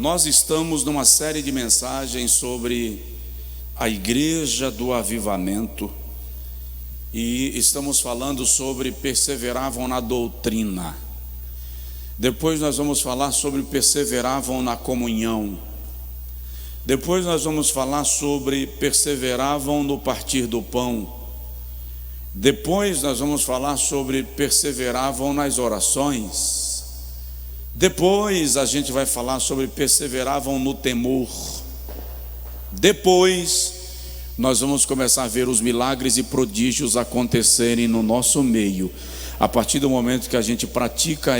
Nós estamos numa série de mensagens sobre a Igreja do Avivamento e estamos falando sobre perseveravam na doutrina. Depois nós vamos falar sobre perseveravam na comunhão. Depois nós vamos falar sobre perseveravam no partir do pão. Depois nós vamos falar sobre perseveravam nas orações. Depois a gente vai falar sobre perseveravam no temor. Depois nós vamos começar a ver os milagres e prodígios acontecerem no nosso meio, a partir do momento que a gente pratica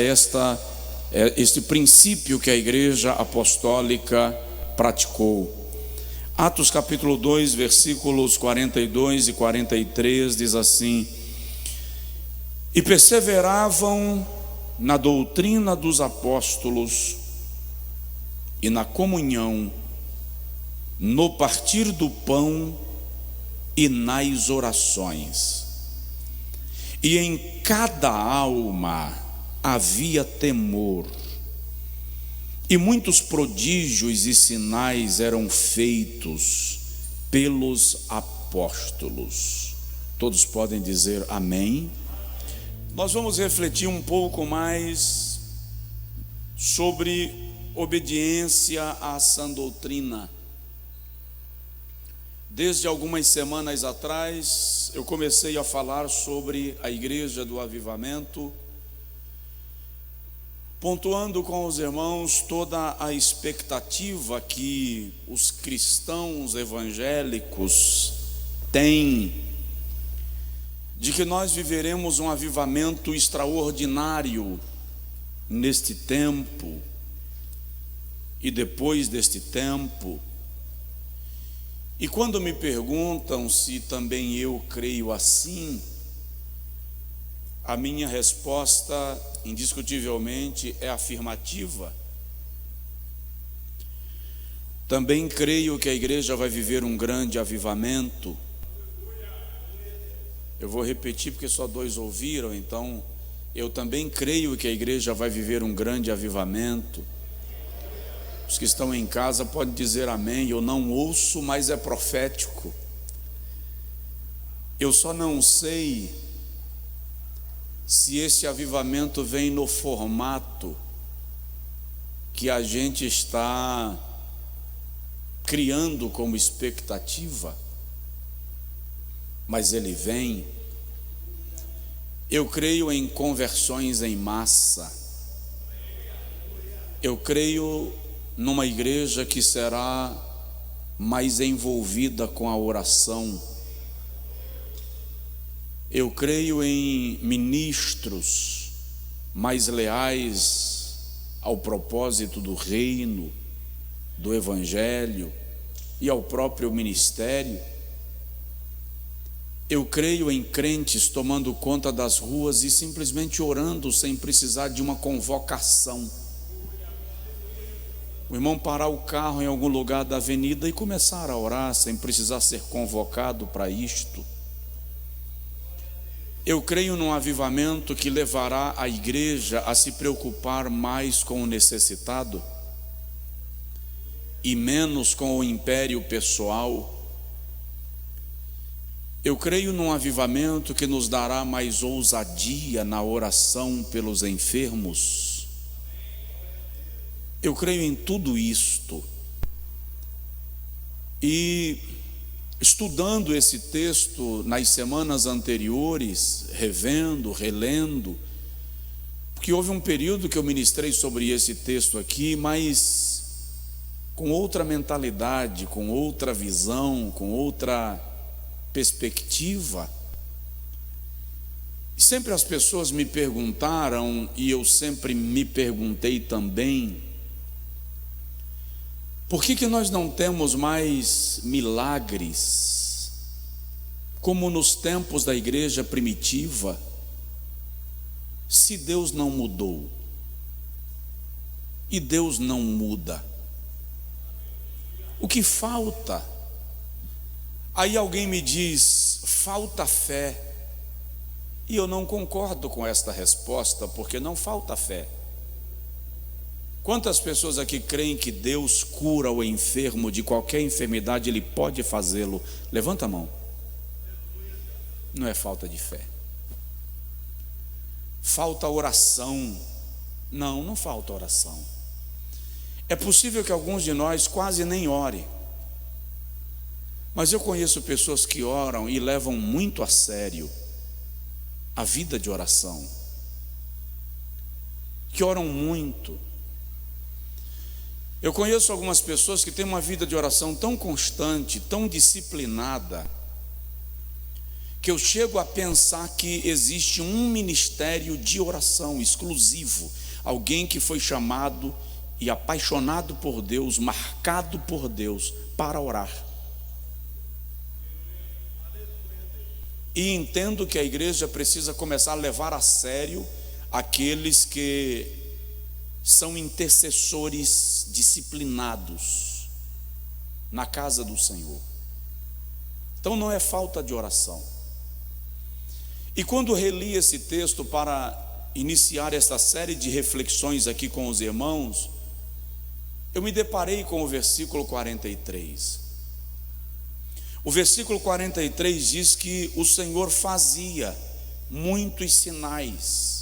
este princípio que a Igreja Apostólica praticou. Atos capítulo 2, versículos 42 e 43 diz assim: e perseveravam na doutrina dos apóstolos e na comunhão, no partir do pão e nas orações. E em cada alma havia temor, e muitos prodígios e sinais eram feitos pelos apóstolos. Todos podem dizer amém? Nós vamos refletir um pouco mais sobre obediência à sã doutrina. Desde algumas semanas atrás, eu comecei a falar sobre a Igreja do Avivamento, pontuando com os irmãos toda a expectativa que os cristãos evangélicos têm de que nós viveremos um avivamento extraordinário neste tempo e depois deste tempo. E quando me perguntam se também eu creio assim, a minha resposta indiscutivelmente é afirmativa. Também creio que a igreja vai viver um grande avivamento. Eu vou repetir porque só 2 ouviram, então eu também creio que a igreja vai viver um grande avivamento. Os que estão em casa podem dizer amém. Eu não ouço, mas é profético. Eu só não sei se esse avivamento vem no formato que a gente está criando como expectativa, mas ele vem. Eu creio em conversões em massa. Eu creio numa igreja que será mais envolvida com a oração. Eu creio em ministros mais leais ao propósito do reino, do evangelho e ao próprio ministério. Eu creio em crentes tomando conta das ruas e simplesmente orando sem precisar de uma convocação. O irmão parar o carro em algum lugar da avenida e começar a orar sem precisar ser convocado para isto. Eu creio num avivamento que levará a igreja a se preocupar mais com o necessitado e menos com o império pessoal. Eu creio num avivamento que nos dará mais ousadia na oração pelos enfermos. Eu creio em tudo isto. E estudando esse texto nas semanas anteriores, revendo, relendo, porque houve um período que eu ministrei sobre esse texto aqui, mas com outra mentalidade, com outra visão, com outra perspectiva. E sempre as pessoas me perguntaram, e eu sempre me perguntei também, por que nós não temos mais milagres como nos tempos da igreja primitiva, se Deus não mudou? E Deus não muda. O que falta? Aí alguém me diz, falta fé. E eu não concordo com esta resposta, porque não falta fé. Quantas pessoas aqui creem que Deus cura o enfermo de qualquer enfermidade? Ele pode fazê-lo. Levanta a mão. Não é falta de fé. Falta oração. Não, não falta oração. É possível que alguns de nós quase nem orem. Mas eu conheço pessoas que oram e levam muito a sério a vida de oração. Que oram muito. Eu conheço algumas pessoas que têm uma vida de oração tão constante, tão disciplinada, que eu chego a pensar que existe um ministério de oração exclusivo, alguém que foi chamado e apaixonado por Deus, marcado por Deus para orar. E entendo que a igreja precisa começar a levar a sério aqueles que são intercessores disciplinados na casa do Senhor. Então não é falta de oração. E quando reli esse texto para iniciar esta série de reflexões aqui com os irmãos, eu me deparei com o versículo 43. O versículo 43 diz que o Senhor fazia muitos sinais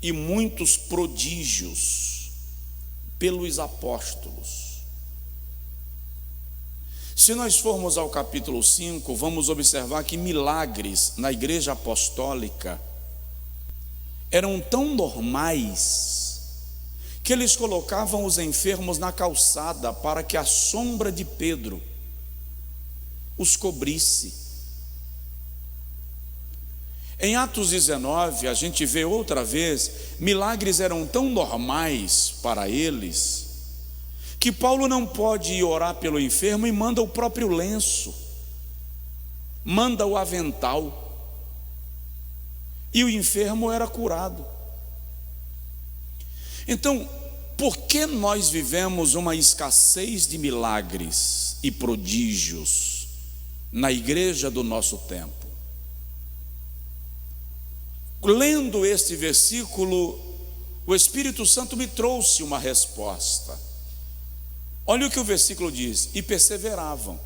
e muitos prodígios pelos apóstolos. Se nós formos ao capítulo 5, vamos observar que milagres na igreja apostólica eram tão normais que eles colocavam os enfermos na calçada para que a sombra de Pedro os cobrisse. Em Atos 19, a gente vê outra vez, milagres eram tão normais para eles, que Paulo não pode ir orar pelo enfermo e manda o próprio lenço, manda o avental, e o enfermo era curado. Então, por que nós vivemos uma escassez de milagres e prodígios na igreja do nosso tempo? Lendo este versículo, o Espírito Santo me trouxe uma resposta. Olha o que o versículo diz: e perseveravam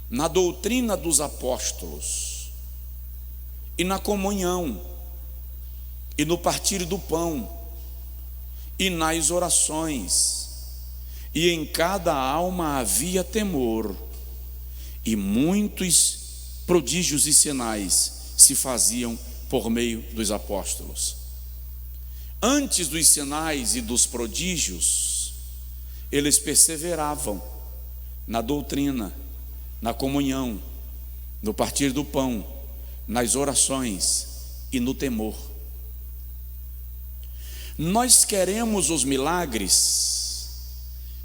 na doutrina dos apóstolos, e na comunhão, e no partir do pão, e nas orações, e em cada alma havia temor, e muitos prodígios e sinais se faziam por meio dos apóstolos. Antes dos sinais e dos prodígios, eles perseveravam na doutrina, na comunhão, no partir do pão, nas orações e no temor. Nós queremos os milagres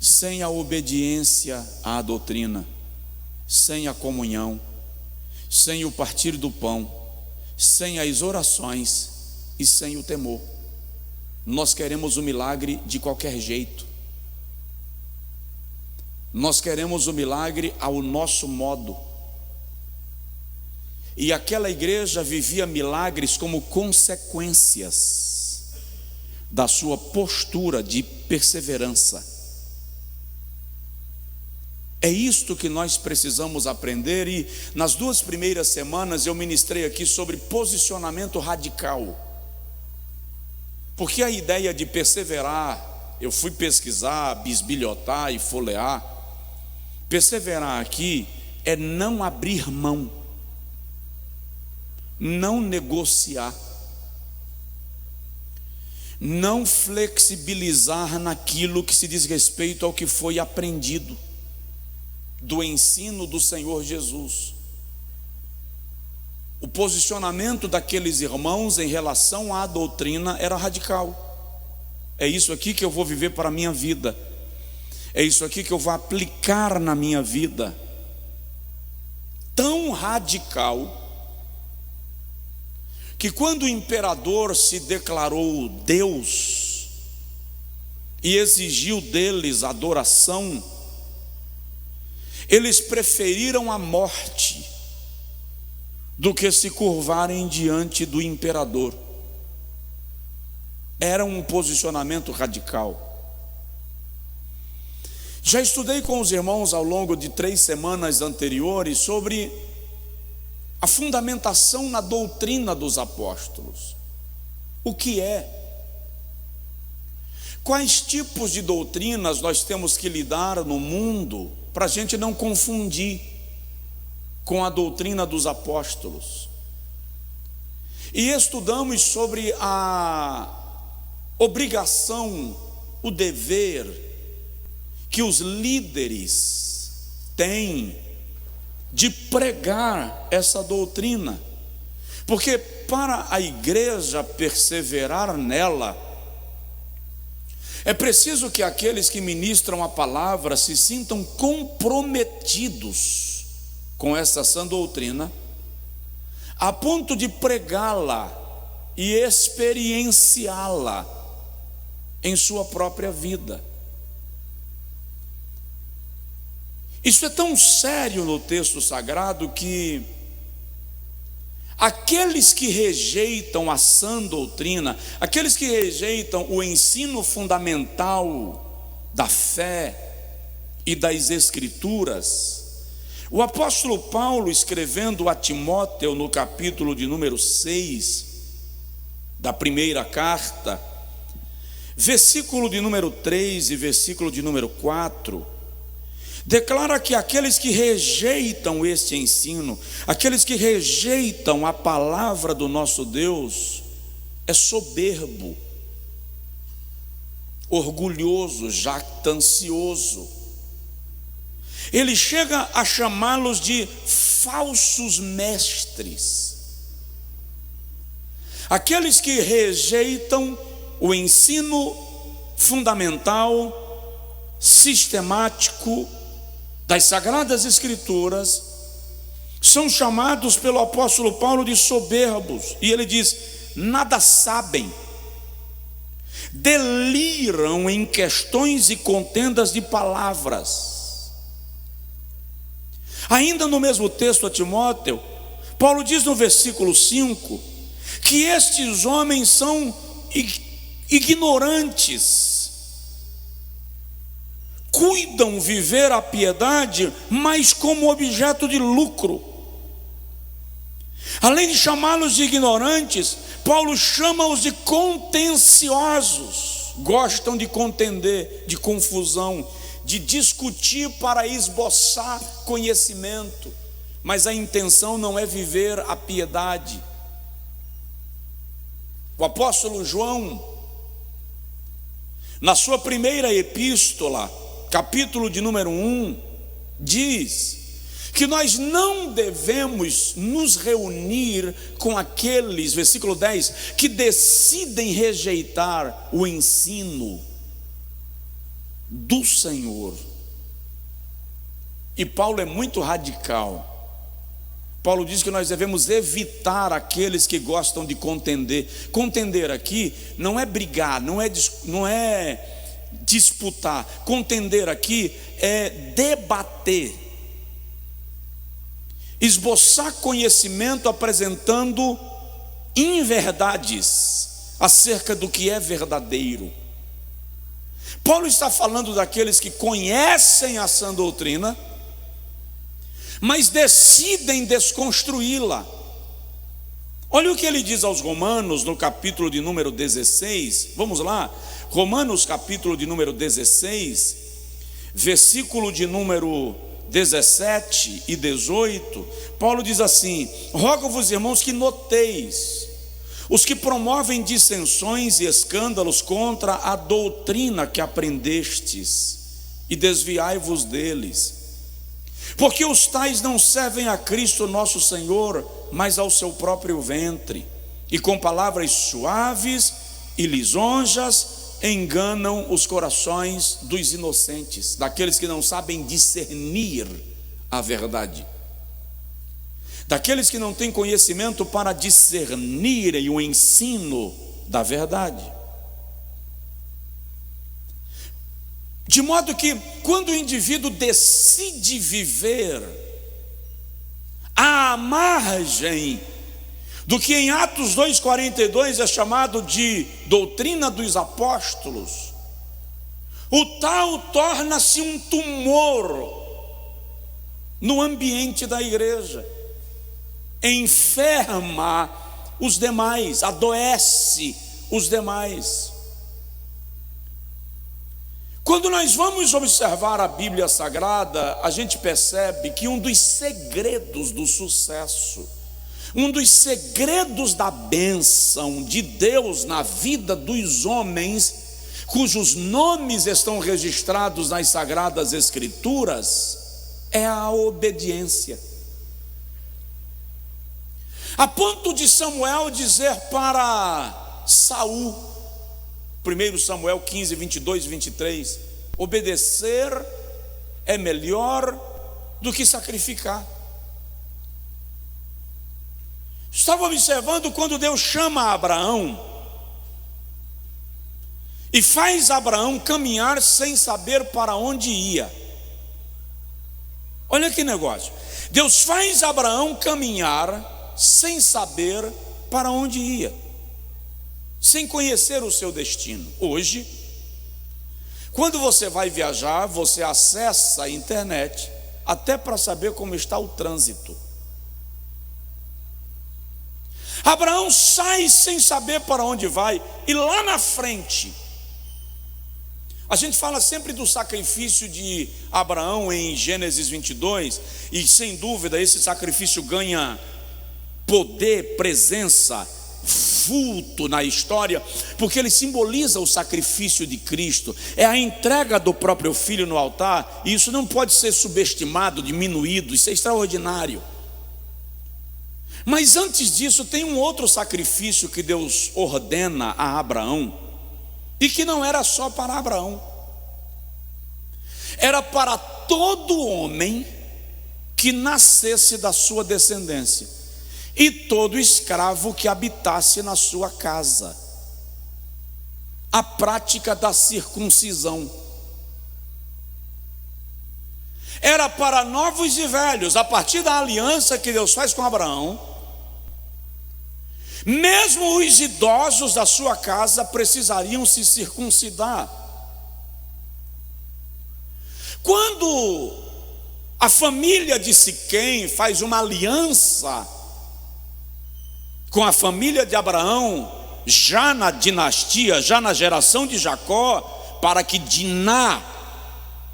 sem a obediência à doutrina, sem a comunhão, sem o partir do pão, sem as orações e sem o temor. Nós queremos o milagre de qualquer jeito. Nós queremos o milagre ao nosso modo. E aquela igreja vivia milagres como consequências da sua postura de perseverança. É isto que nós precisamos aprender. E nas 2 primeiras semanas eu ministrei aqui sobre posicionamento radical, porque a ideia de perseverar, eu fui pesquisar, bisbilhotar e folhear. Perseverar aqui é não abrir mão, não negociar, não flexibilizar naquilo que se diz respeito ao que foi aprendido do ensino do Senhor Jesus. O posicionamento daqueles irmãos em relação à doutrina era radical. É isso aqui que eu vou viver para a minha vida, é isso aqui que eu vou aplicar na minha vida. Tão radical que quando o imperador se declarou Deus e exigiu deles adoração, eles preferiram a morte do que se curvarem diante do imperador. Era um posicionamento radical. Já estudei com os irmãos ao longo de 3 semanas anteriores sobre a fundamentação na doutrina dos apóstolos. O que é? Quais tipos de doutrinas nós temos que lidar no mundo para a gente não confundir com a doutrina dos apóstolos? E estudamos sobre a obrigação, o dever que os líderes têm de pregar essa doutrina, porque para a igreja perseverar nela, é preciso que aqueles que ministram a palavra se sintam comprometidos com essa sã doutrina, a ponto de pregá-la e experienciá-la em sua própria vida. Isso é tão sério no texto sagrado que aqueles que rejeitam a sã doutrina, aqueles que rejeitam o ensino fundamental da fé e das Escrituras, o apóstolo Paulo, escrevendo a Timóteo no capítulo de número 6 da primeira carta, versículo de número 3 e versículo de número 4, declara que aqueles que rejeitam este ensino, aqueles que rejeitam a palavra do nosso Deus, é soberbo, orgulhoso, jactancioso. Ele chega a chamá-los de falsos mestres. Aqueles que rejeitam o ensino fundamental, sistemático das Sagradas Escrituras, são chamados pelo apóstolo Paulo de soberbos, e ele diz: nada sabem, deliram em questões e contendas de palavras. Ainda no mesmo texto a Timóteo, Paulo diz no versículo 5, que estes homens são ignorantes, cuidam viver a piedade, mas como objeto de lucro. Além de chamá-los de ignorantes, Paulo chama-os de contenciosos. Gostam de contender, de confusão, de discutir para esboçar conhecimento, mas a intenção não é viver a piedade. O apóstolo João, na sua primeira epístola, capítulo de número 1, diz que nós não devemos nos reunir com aqueles, versículo 10, que decidem rejeitar o ensino do Senhor. E Paulo é muito radical. Paulo diz que nós devemos evitar aqueles que gostam de contender. Contender aqui não é brigar, não é disputar. Contender aqui é debater, esboçar conhecimento apresentando inverdades acerca do que é verdadeiro. Paulo está falando daqueles que conhecem a sã doutrina, mas decidem desconstruí-la. Olha o que ele diz aos Romanos no capítulo de número 16, vamos lá, Romanos capítulo de número 16, versículo de número 17 e 18, Paulo diz assim: rogo-vos, irmãos, que noteis os que promovem dissensões e escândalos contra a doutrina que aprendestes, e desviai-vos deles, porque os tais não servem a Cristo nosso Senhor, mas ao seu próprio ventre, e com palavras suaves e lisonjas enganam os corações dos inocentes, daqueles que não sabem discernir a verdade, daqueles que não têm conhecimento para discernirem o ensino da verdade. De modo que, quando o indivíduo decide viver à margem do que em Atos 2,42 é chamado de doutrina dos apóstolos, o tal torna-se um tumor no ambiente da igreja, enferma os demais, adoece os demais. Quando nós vamos observar a Bíblia Sagrada, a gente percebe que um dos segredos do sucesso, um dos segredos da bênção de Deus na vida dos homens, cujos nomes estão registrados nas Sagradas Escrituras, é a obediência. A ponto de Samuel dizer para Saul, 1 Samuel 15, 22 e 23, obedecer é melhor do que sacrificar. Estava observando quando Deus chama Abraão e faz Abraão caminhar sem saber para onde ia. Olha que negócio. Deus faz Abraão caminhar sem saber para onde ia, sem conhecer o seu destino. Hoje, quando você vai viajar, você acessa a internet até para saber como está o trânsito. Abraão sai sem saber para onde vai, e lá na frente, a gente fala sempre do sacrifício de Abraão em Gênesis 22, e sem dúvida esse sacrifício ganha poder, presença, vulto na história, porque ele simboliza o sacrifício de Cristo, é a entrega do próprio Filho no altar, e isso não pode ser subestimado, diminuído, isso é extraordinário. Mas antes disso tem um outro sacrifício que Deus ordena a Abraão, e que não era só para Abraão, era para todo homem que nascesse da sua descendência, e todo escravo que habitasse na sua casa. A prática da circuncisão era para novos e velhos. A partir da aliança que Deus faz com Abraão, mesmo os idosos da sua casa precisariam se circuncidar. Quando a família de Siquém faz uma aliança com a família de Abraão, já na dinastia, já na geração de Jacó, para que Diná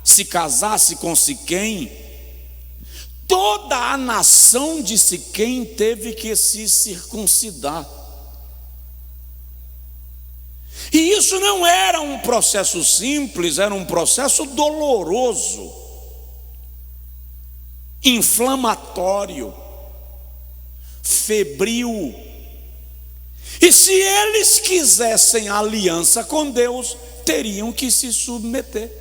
se casasse com Siquém, toda a nação de Siquém teve que se circuncidar. E isso não era um processo simples, era um processo doloroso, inflamatório, febril. E se eles quisessem aliança com Deus, teriam que se submeter.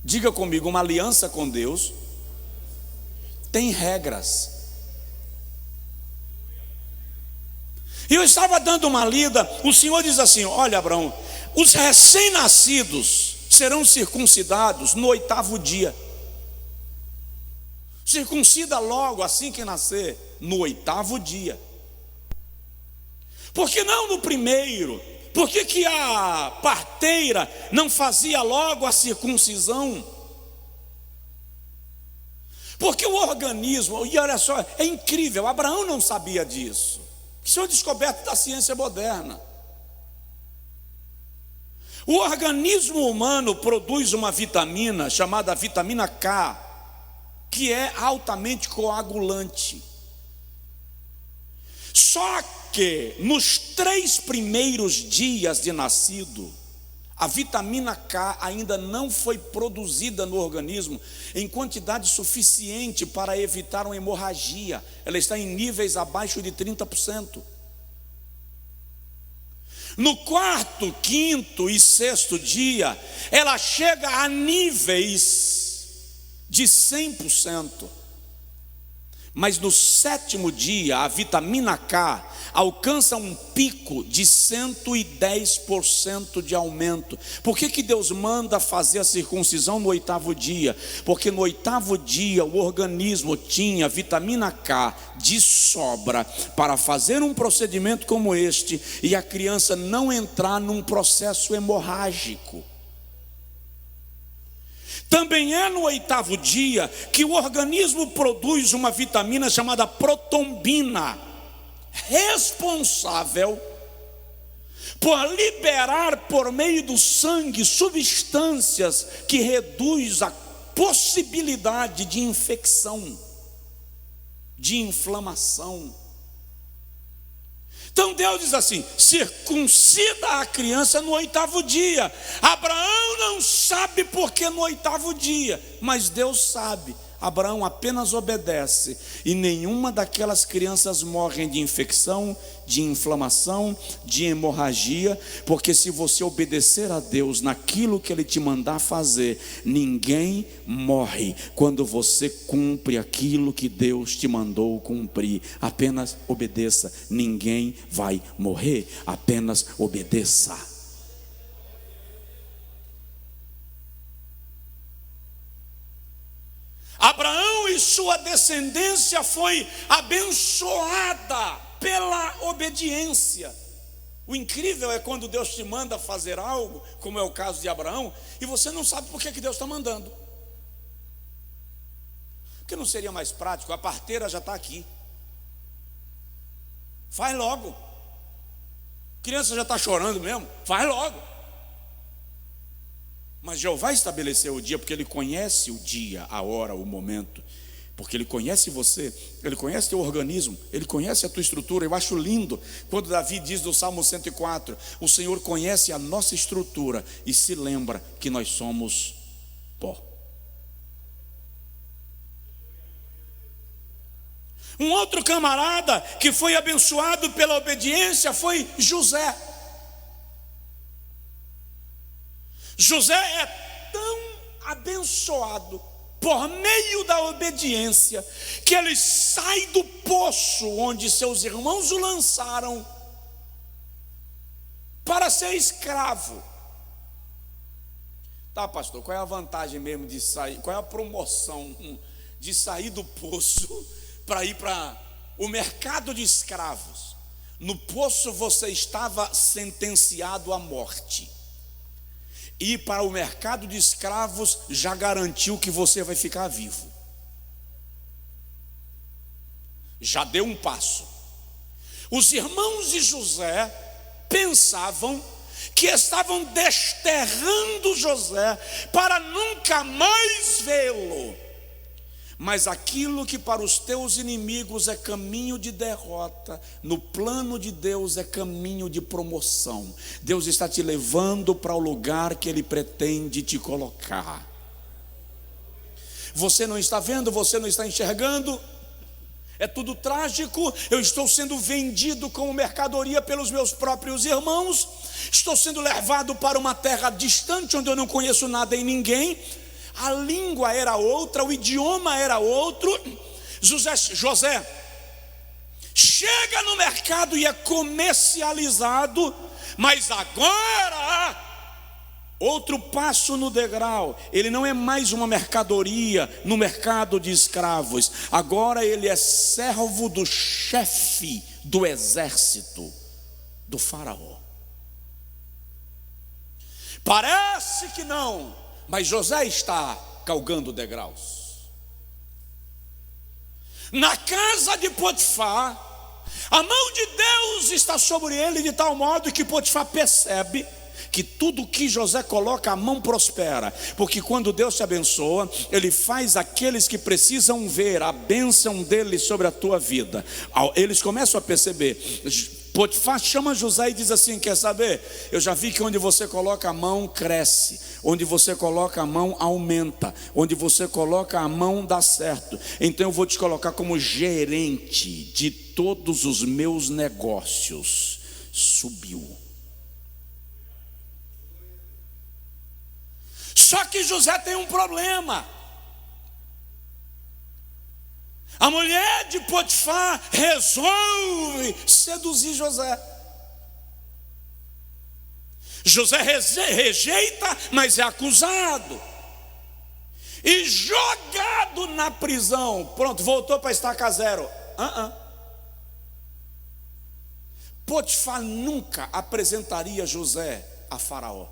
Diga comigo, uma aliança com Deus tem regras. E eu estava dando uma lida, o Senhor diz assim: olha, Abraão, os recém-nascidos serão circuncidados no 8º dia. Circuncida logo assim que nascer, no 8º dia. Por que não no 1º? Por que a parteira não fazia logo a circuncisão? Porque o organismo, e olha só, é incrível, Abraão não sabia disso. Isso é uma descoberta da ciência moderna. O organismo humano produz uma vitamina chamada vitamina K, que é altamente coagulante. Só que nos 3 primeiros dias de nascido, a vitamina K ainda não foi produzida no organismo em quantidade suficiente para evitar uma hemorragia. Ela está em níveis abaixo de 30%. No 4º, 5º e 6º dia, ela chega a níveis de 100%. Mas no 7º dia, a vitamina K alcança um pico de 110% de aumento. Por que Deus manda fazer a circuncisão no 8º dia? Porque no 8º dia o organismo tinha vitamina K de sobra para fazer um procedimento como este e a criança não entrar num processo hemorrágico. Também é no 8º dia que o organismo produz uma vitamina chamada protombina, responsável por liberar por meio do sangue substâncias que reduz a possibilidade de infecção, de inflamação. Então Deus diz assim: circuncida a criança no 8º dia. Abraão não sabe porque no 8º dia, mas Deus sabe. Abraão apenas obedece, e nenhuma daquelas crianças morrem de infecção, de inflamação, de hemorragia, porque se você obedecer a Deus naquilo que Ele te mandar fazer, ninguém morre quando você cumpre aquilo que Deus te mandou cumprir. Apenas obedeça, ninguém vai morrer, apenas obedeça. Abraão e sua descendência foi abençoada pela obediência. O incrível é quando Deus te manda fazer algo, como é o caso de Abraão, e você não sabe por que Deus está mandando. Porque não seria mais prático? A parteira já está aqui. Faz logo. A criança já está chorando mesmo. Faz logo. Mas Jeová estabeleceu o dia porque Ele conhece o dia, a hora, o momento. Porque Ele conhece você, Ele conhece teu organismo, Ele conhece a tua estrutura. Eu acho lindo quando Davi diz no Salmo 104: o Senhor conhece a nossa estrutura e se lembra que nós somos pó. Um outro camarada que foi abençoado pela obediência foi José. José é tão abençoado por meio da obediência que ele sai do poço onde seus irmãos o lançaram para ser escravo. Tá, pastor, qual é a vantagem mesmo de sair? Qual é a promoção de sair do poço para ir para o mercado de escravos? No poço você estava sentenciado à morte. Ir para o mercado de escravos já garantiu que você vai ficar vivo. Já deu um passo. Os irmãos de José pensavam que estavam desterrando José para nunca mais vê-lo. Mas aquilo que para os teus inimigos é caminho de derrota, no plano de Deus é caminho de promoção. Deus está te levando para o lugar que Ele pretende te colocar. Você não está vendo, você não está enxergando, é tudo trágico. Eu estou sendo vendido como mercadoria pelos meus próprios irmãos, estou sendo levado para uma terra distante onde eu não conheço nada e ninguém. A língua era outra, o idioma era outro. José chega no mercado e é comercializado, mas agora outro passo no degrau. Ele não é mais uma mercadoria no mercado de escravos. Agora ele é servo do chefe do exército do faraó. Parece que não, mas José está galgando degraus. Na casa de Potifar, a mão de Deus está sobre ele de tal modo que Potifar percebe que tudo que José coloca a mão prospera, porque quando Deus te abençoa, Ele faz aqueles que precisam ver a bênção dele sobre a tua vida. Eles começam a perceber. Potifar chama José e diz assim: quer saber? Eu já vi que onde você coloca a mão cresce, onde você coloca a mão aumenta, onde você coloca a mão dá certo. Então eu vou te colocar como gerente de todos os meus negócios. Subiu. Só que José tem um problema. A mulher de Potifar resolve seduzir José. José rejeita, mas é acusado e jogado na prisão. Pronto, voltou para estaca zero. Potifar nunca apresentaria José a Faraó.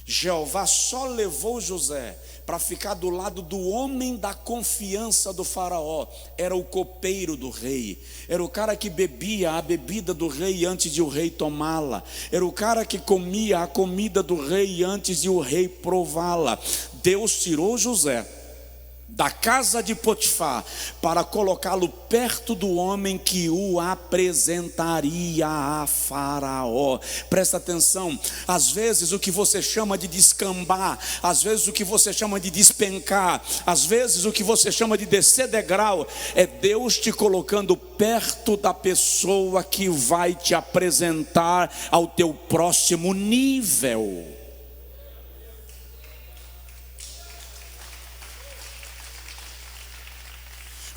Jeová só levou José para ficar do lado do homem da confiança do Faraó. Era o copeiro do rei, era o cara que bebia a bebida do rei antes de o rei tomá-la, era o cara que comia a comida do rei antes de o rei prová-la. Deus tirou José da casa de Potifar para colocá-lo perto do homem que o apresentaria a Faraó. Presta atenção, às vezes o que você chama de descambar, às vezes o que você chama de despencar, às vezes o que você chama de descer degrau, é Deus te colocando perto da pessoa que vai te apresentar ao teu próximo nível.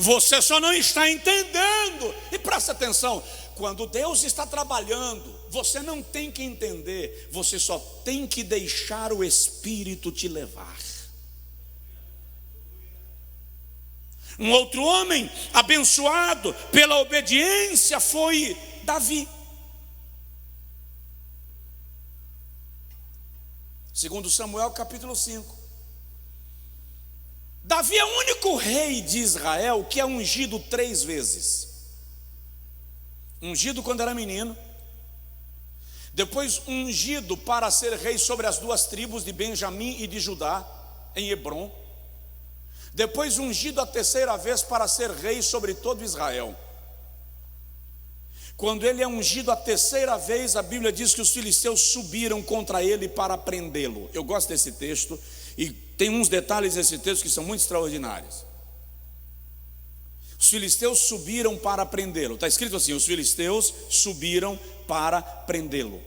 Você só não está entendendo. E presta atenção, quando Deus está trabalhando, você não tem que entender, você só tem que deixar o Espírito te levar. Um outro homem abençoado pela obediência foi Davi. Segundo Samuel capítulo 5. Davi é o único rei de Israel que é ungido 3 vezes. Ungido quando era menino, depois ungido para ser rei sobre as 2 tribos de Benjamim e de Judá, em Hebrom, depois ungido a 3ª vez para ser rei sobre todo Israel. Quando ele é ungido a 3ª vez, a Bíblia diz que os filisteus subiram contra ele para prendê-lo. Eu gosto desse texto e tem uns detalhes nesse texto que são muito extraordinários. Os filisteus subiram para prendê-lo. Está escrito assim: os filisteus subiram para prendê-lo.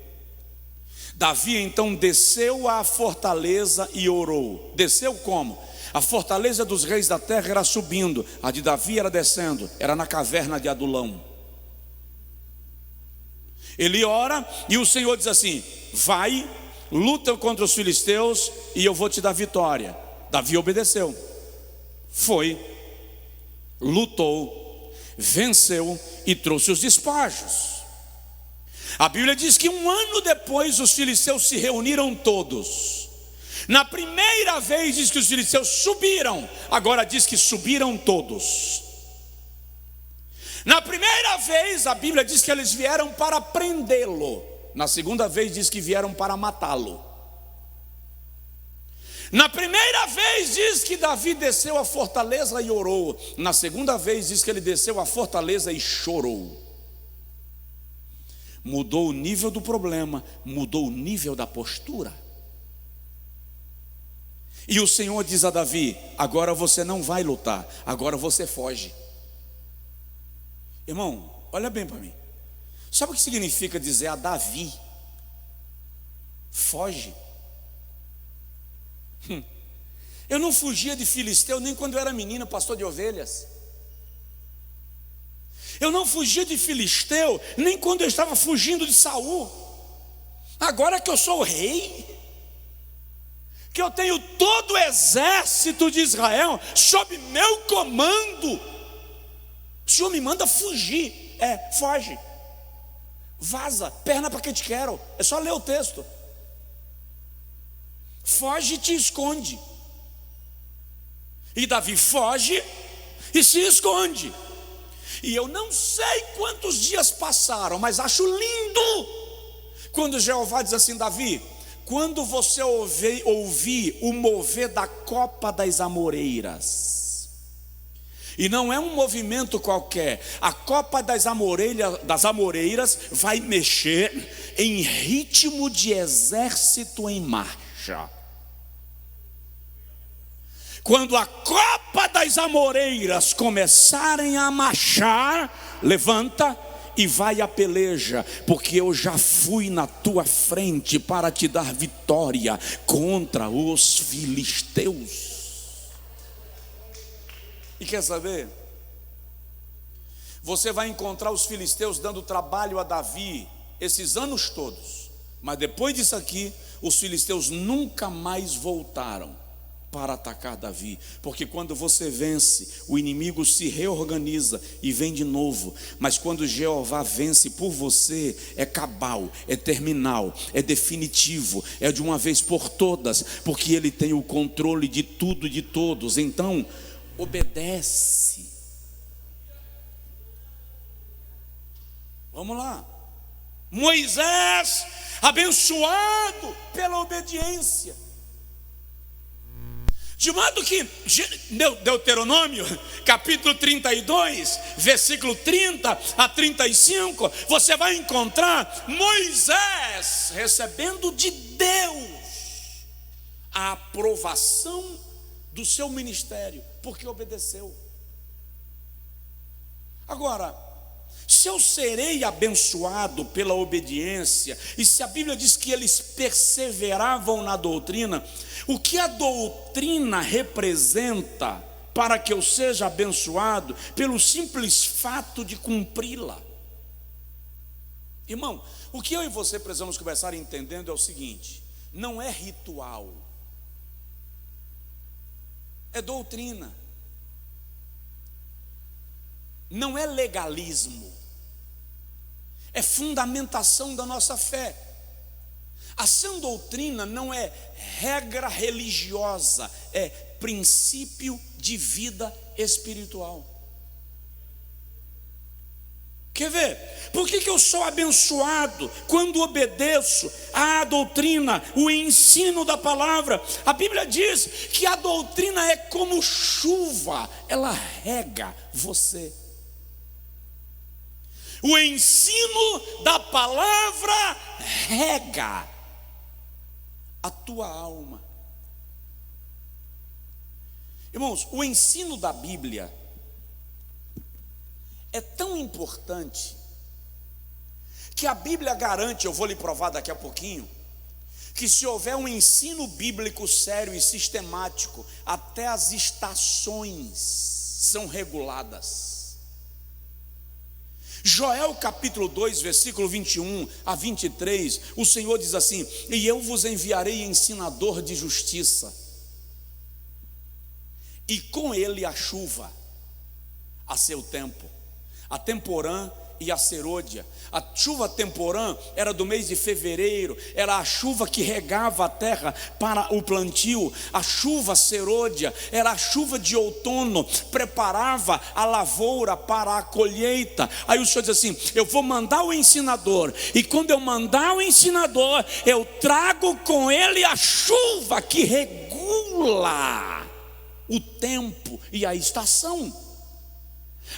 Davi então desceu à fortaleza e orou. Desceu como? A fortaleza dos reis da terra era subindo, a de Davi era descendo, era na caverna de Adulão. Ele ora e o Senhor diz assim: vai, luta contra os filisteus e eu vou te dar vitória. Davi obedeceu, foi, lutou, venceu e trouxe os despojos. A Bíblia diz que 1 ano depois os filisteus se reuniram todos. Na primeira vez diz que os filisteus subiram, agora diz que subiram todos. Na primeira vez a Bíblia diz que eles vieram para prendê-lo. Na segunda vez diz que vieram para matá-lo. Na primeira vez diz que Davi desceu à fortaleza e orou. Na segunda vez diz que ele desceu à fortaleza e chorou. Mudou o nível do problema, mudou o nível da postura. E o Senhor diz a Davi: agora você não vai lutar, agora você foge. Irmão, olha bem para mim. Sabe o que significa dizer a Davi: foge? Eu não fugia de filisteu nem quando eu era menino, pastor de ovelhas. Eu não fugia de filisteu nem quando eu estava fugindo de Saul. Agora que eu sou o rei, que eu tenho todo o exército de Israel sob meu comando, o Senhor me manda fugir. Foge, vaza, perna para que te quero. É só ler o texto. Foge e te esconde. E Davi foge e se esconde. E eu não sei quantos dias passaram, mas acho lindo quando Jeová diz assim: Davi, quando você ouvir o mover da copa das amoreiras, e não é um movimento qualquer, a copa das amoreiras vai mexer em ritmo de exército em marcha. Quando a copa das amoreiras começarem a marchar, levanta e vai à peleja, porque eu já fui na tua frente para te dar vitória contra os filisteus. E quer saber? Você vai encontrar os filisteus dando trabalho a Davi esses anos todos, mas depois disso aqui, os filisteus nunca mais voltaram para atacar Davi, porque quando você vence, o inimigo se reorganiza e vem de novo. Mas quando Jeová vence por você, é cabal, é terminal, é definitivo, é de uma vez por todas, porque ele tem o controle de tudo e de todos. Então, obedece. Vamos lá. Moisés, abençoado pela obediência. De modo que, Deuteronômio, capítulo 32, versículo 30 a 35, você vai encontrar Moisés recebendo de Deus a aprovação do seu ministério, porque obedeceu. Agora, se eu serei abençoado pela obediência, e se a Bíblia diz que eles perseveravam na doutrina, o que a doutrina representa para que eu seja abençoado? Pelo simples fato de cumpri-la. Irmão, o que eu e você precisamos começar entendendo é o seguinte: não é ritual, é doutrina, não é legalismo, é fundamentação da nossa fé. A sã doutrina não é regra religiosa, é princípio de vida espiritual. Quer ver? Por que eu sou abençoado quando obedeço à doutrina, o ensino da palavra? A Bíblia diz que a doutrina é como chuva, ela rega você. O ensino da palavra rega a tua alma. Irmãos, o ensino da Bíblia é tão importante que a Bíblia garante, eu vou lhe provar daqui a pouquinho, que se houver um ensino bíblico sério e sistemático, até as estações são reguladas. Joel capítulo 2, versículo 21 a 23, o Senhor diz assim: e eu vos enviarei ensinador de justiça, e com ele a chuva a seu tempo, a temporã e a serôdia. A chuva temporã era do mês de fevereiro, era a chuva que regava a terra para o plantio. A chuva serôdia era a chuva de outono, preparava a lavoura para a colheita. Aí o Senhor diz assim: eu vou mandar o ensinador, e quando eu mandar o ensinador, eu trago com ele a chuva que regula o tempo e a estação.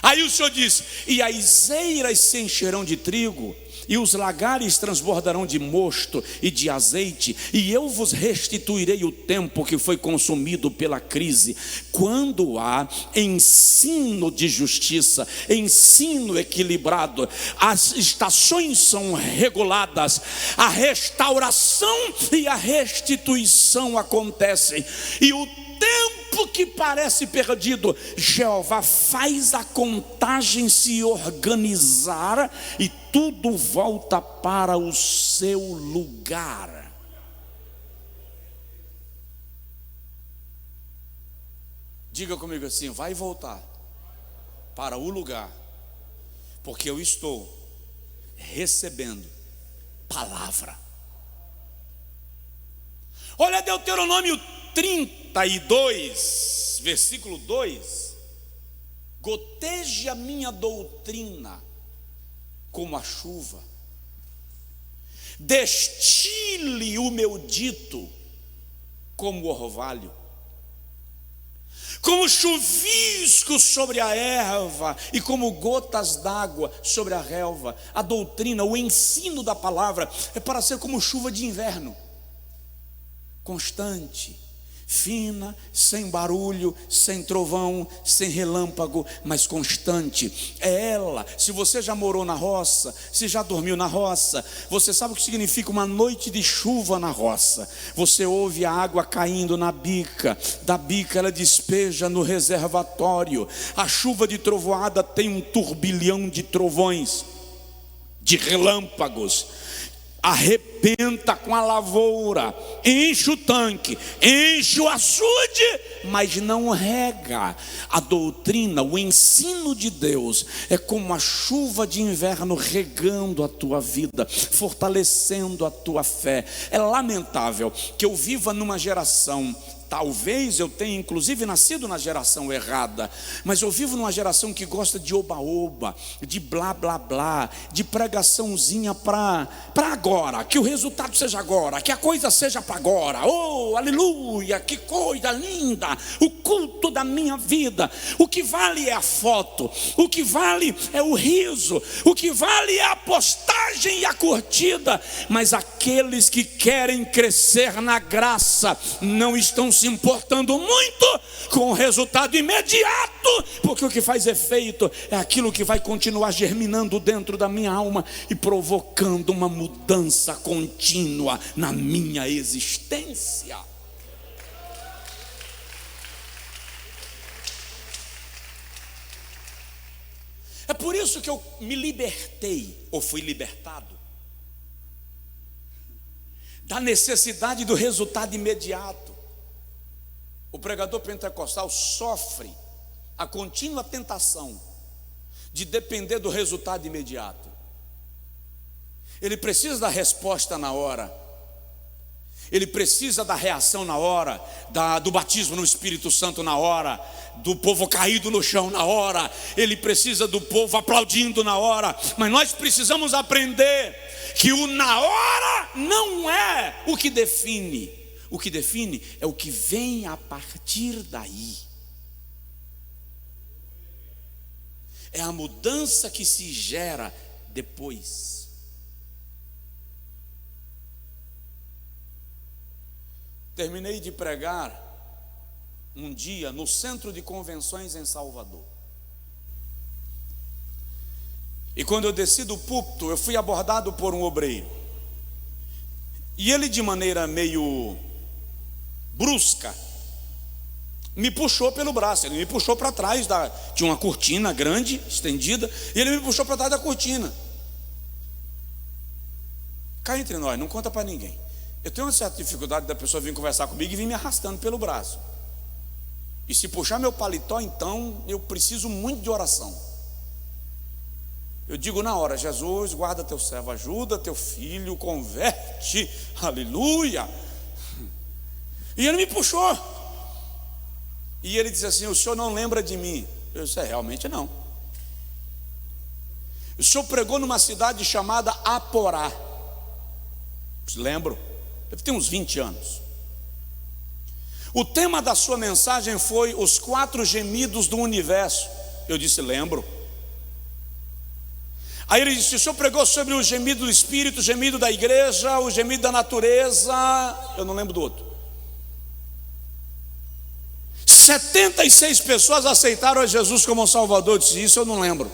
Aí o Senhor diz: e as eiras se encherão de trigo, e os lagares transbordarão de mosto e de azeite, e eu vos restituirei o tempo que foi consumido pela crise. Quando há ensino de justiça, ensino equilibrado, as estações são reguladas, a restauração e a restituição acontecem, e o tempo que parece perdido, Jeová faz a contagem se organizar e tudo volta para o seu lugar. Diga comigo assim: vai voltar para o lugar, porque eu estou recebendo palavra. Olha Deuteronômio 32, versículo 2: goteje a minha doutrina como a chuva, destile o meu dito como o orvalho, como chuvisco sobre a erva e como gotas d'água sobre a relva. A doutrina, o ensino da palavra é para ser como chuva de inverno, constante, fina, sem barulho, sem trovão, sem relâmpago, mas constante. É ela. Se você já morou na roça, se já dormiu na roça, você sabe o que significa uma noite de chuva na roça. Você ouve a água caindo na bica, da bica ela despeja no reservatório. A chuva de trovoada tem um turbilhão de trovões, de relâmpagos, arrebenta com a lavoura, enche o tanque, enche o açude, mas não rega. A doutrina, o ensino de Deus é como a chuva de inverno regando a tua vida, fortalecendo a tua fé. É lamentável que eu viva numa geração, talvez eu tenha inclusive nascido na geração errada, mas eu vivo numa geração que gosta de oba-oba, de blá blá blá, de pregaçãozinha para agora, que o resultado seja agora, que a coisa seja para agora. Oh, aleluia, que coisa linda, o culto da minha vida. O que vale é a foto, o que vale é o riso, o que vale é a postagem e a curtida. Mas aqueles que querem crescer na graça não estão se importando muito com o resultado imediato, porque o que faz efeito é aquilo que vai continuar germinando dentro da minha alma e provocando uma mudança contínua na minha existência. É por isso que eu me libertei, ou fui libertado, da necessidade do resultado imediato. O pregador pentecostal sofre a contínua tentação de depender do resultado imediato. Ele precisa da resposta na hora, ele precisa da reação na hora, do batismo no Espírito Santo na hora, do povo caído no chão na hora, ele precisa do povo aplaudindo na hora. Mas nós precisamos aprender que o na hora não é o que define. O que define é o que vem a partir daí. É a mudança que se gera depois. Terminei de pregar um dia no Centro de Convenções em Salvador. E quando eu desci do púlpito, eu fui abordado por um obreiro. E ele, de maneira meio brusca, me puxou pelo braço. Ele me puxou para trás tinha uma cortina grande, estendida, e ele me puxou para trás da cortina. Cá entre nós, não conta para ninguém. Eu tenho uma certa dificuldade da pessoa vir conversar comigo e vir me arrastando pelo braço. E se puxar meu paletó, então eu preciso muito de oração. Eu digo na hora: Jesus, guarda teu servo, ajuda teu filho, converte, aleluia. E ele me puxou. E ele disse assim: o senhor não lembra de mim? Eu disse: realmente não. O senhor pregou numa cidade chamada Aporá. Lembro, deve ter uns 20 anos. O tema da sua mensagem foi os 4 gemidos do universo. Eu disse: lembro. Aí ele disse: o senhor pregou sobre o gemido do Espírito, o gemido da igreja, o gemido da natureza. Eu não lembro do outro. 76 pessoas aceitaram a Jesus como Salvador. Eu disse: isso eu não lembro.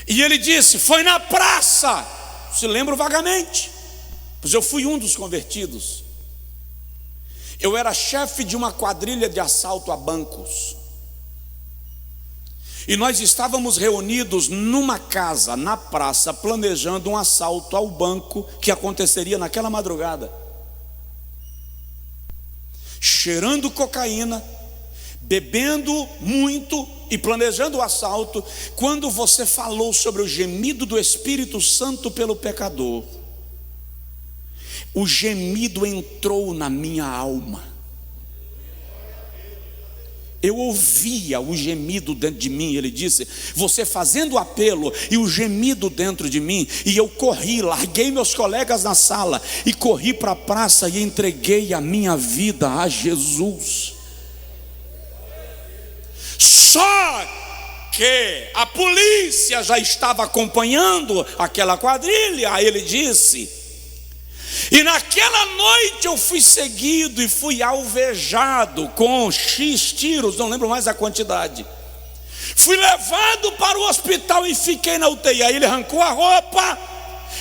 E ele disse: foi na praça. Se lembro vagamente, pois eu fui um dos convertidos. Eu era chefe de uma quadrilha de assalto a bancos. E nós estávamos reunidos numa casa, na praça, planejando um assalto ao banco que aconteceria naquela madrugada. Cheirando cocaína, bebendo muito e planejando o assalto, quando você falou sobre o gemido do Espírito Santo pelo pecador, o gemido entrou na minha alma. Eu ouvia o gemido dentro de mim. Ele disse: você fazendo o apelo e o gemido dentro de mim. E eu corri, larguei meus colegas na sala e corri para a praça e entreguei a minha vida a Jesus. Só que a polícia já estava acompanhando aquela quadrilha. Aí ele disse: E naquela noite eu fui seguido e fui alvejado com X tiros, não lembro mais a quantidade. Fui levado para o hospital e fiquei na UTI. Aí ele arrancou a roupa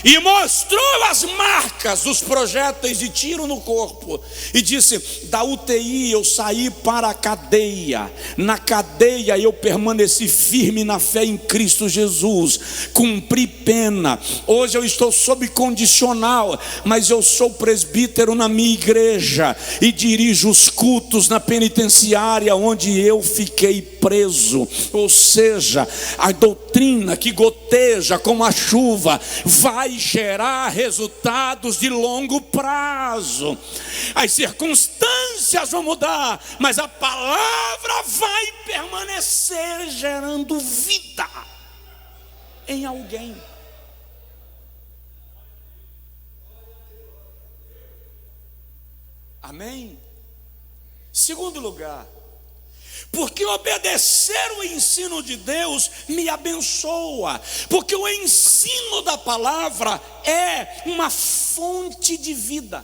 e mostrou as marcas dos projéteis de tiro no corpo e disse: da UTI eu saí para a cadeia, na cadeia eu permaneci firme na fé em Cristo Jesus, cumpri pena, hoje eu estou sob condicional, mas eu sou presbítero na minha igreja e dirijo os cultos na penitenciária onde eu fiquei preso. Ou seja, a doutrina que goteja como a chuva vai gerar resultados de longo prazo. As circunstâncias vão mudar, mas a palavra vai permanecer gerando vida em alguém. Amém? Segundo lugar, porque obedecer o ensino de Deus me abençoa, porque o ensino da palavra é uma fonte de vida.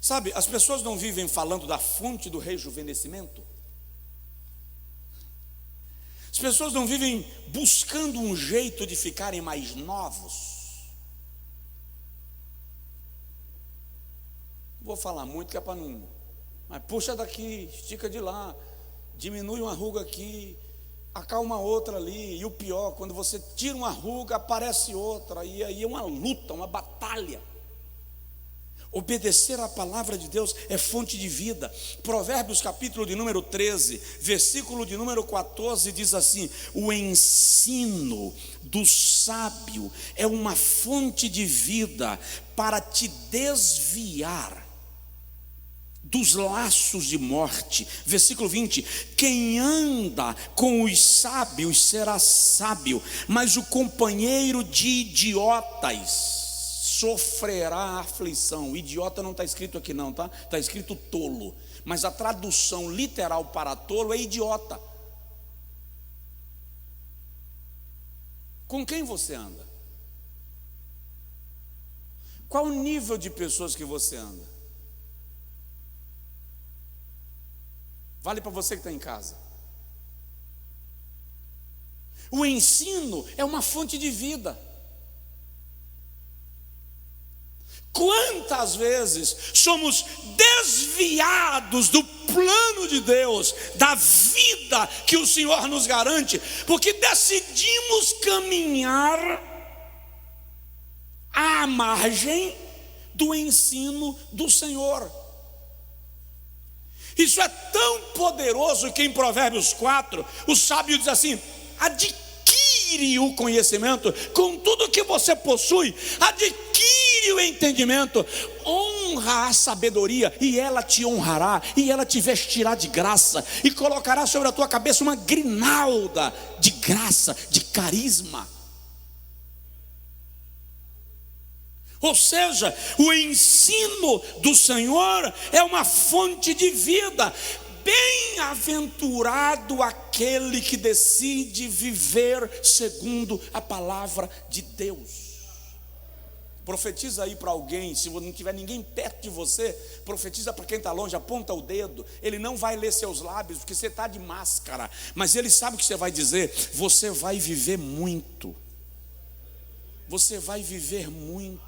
Sabe, as pessoas não vivem falando da fonte do rejuvenescimento? As pessoas não vivem buscando um jeito de ficarem mais novos? Vou falar muito que é para não... Mas puxa daqui, estica de lá, diminui uma ruga aqui, acalma outra ali. E o pior, quando você tira uma ruga, aparece outra. E aí é uma luta, uma batalha. Obedecer à palavra de Deus é fonte de vida. Provérbios capítulo de número 13, versículo de número 14 diz assim: o ensino do sábio é uma fonte de vida para te desviar dos laços de morte. Versículo 20: quem anda com os sábios será sábio, mas o companheiro de idiotas sofrerá aflição. Idiota não está escrito aqui não, tá? Está escrito tolo, mas a tradução literal para tolo é idiota. Com quem você anda? Qual o nível de pessoas que você anda? Vale para você que está em casa. O ensino é uma fonte de vida. Quantas vezes somos desviados do plano de Deus, da vida que o Senhor nos garante, porque decidimos caminhar à margem do ensino do Senhor. Isso é tão poderoso que em Provérbios 4, o sábio diz assim: adquire o conhecimento com tudo que você possui, adquire o entendimento, honra a sabedoria e ela te honrará, e ela te vestirá de graça e colocará sobre a tua cabeça uma grinalda de graça, de carisma. Ou seja, o ensino do Senhor é uma fonte de vida. Bem-aventurado aquele que decide viver segundo a palavra de Deus. Profetiza aí para alguém, se não tiver ninguém perto de você, profetiza para quem está longe, aponta o dedo. Ele não vai ler seus lábios, porque você está de máscara, mas ele sabe o que você vai dizer. Você vai viver muito. Você vai viver muito.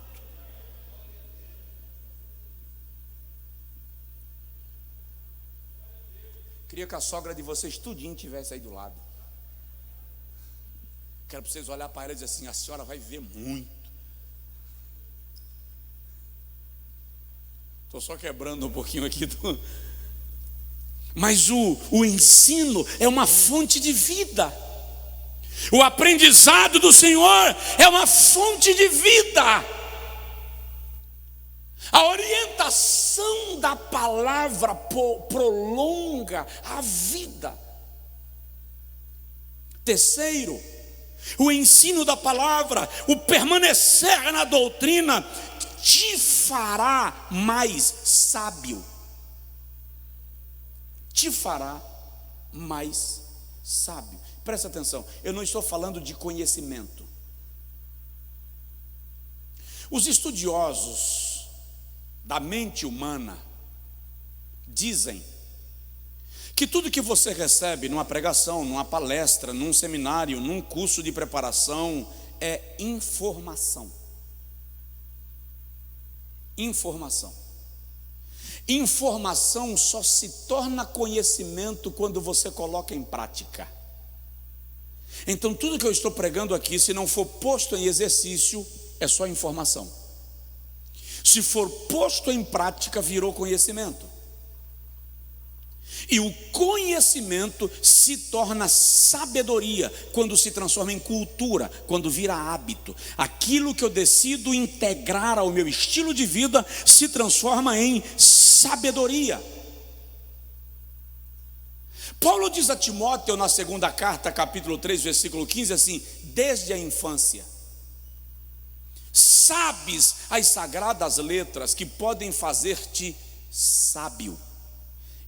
Queria que a sogra de vocês tudinho tivesse aí do lado. Quero para vocês olhar para ela e dizer assim: a senhora vai viver muito. Estou só quebrando um pouquinho aqui Mas o ensino é uma fonte de vida. O aprendizado do Senhor é uma fonte de vida. A orientação da palavra prolonga a vida. Terceiro, o ensino da palavra, o permanecer na doutrina, te fará mais sábio. Te fará mais sábio. Presta atenção, eu não estou falando de conhecimento. Os estudiosos da mente humana dizem que tudo que você recebe numa pregação, numa palestra, num seminário, num curso de preparação é informação. Informação. Informação só se torna conhecimento quando você coloca em prática. Então tudo que eu estou pregando aqui, se não for posto em exercício, é só informação. Se for posto em prática, virou conhecimento. E o conhecimento se torna sabedoria quando se transforma em cultura, quando vira hábito. Aquilo que eu decido integrar ao meu estilo de vida se transforma em sabedoria. Paulo diz a Timóteo na segunda carta, capítulo 3, versículo 15, assim: desde a infância sabes as sagradas letras que podem fazer-te sábio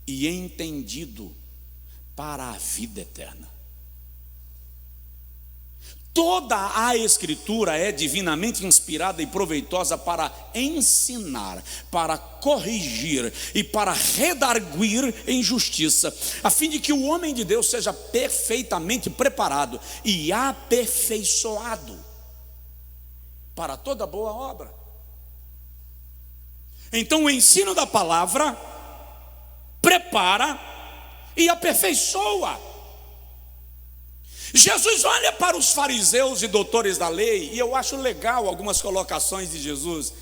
e entendido para a vida eterna. Toda a Escritura é divinamente inspirada e proveitosa para ensinar, para corrigir e para redarguir em justiça, a fim de que o homem de Deus seja perfeitamente preparado e aperfeiçoado para toda boa obra. Então o ensino da palavra prepara e aperfeiçoa. Jesus olha para os fariseus e doutores da lei, e eu acho legal algumas colocações de Jesus.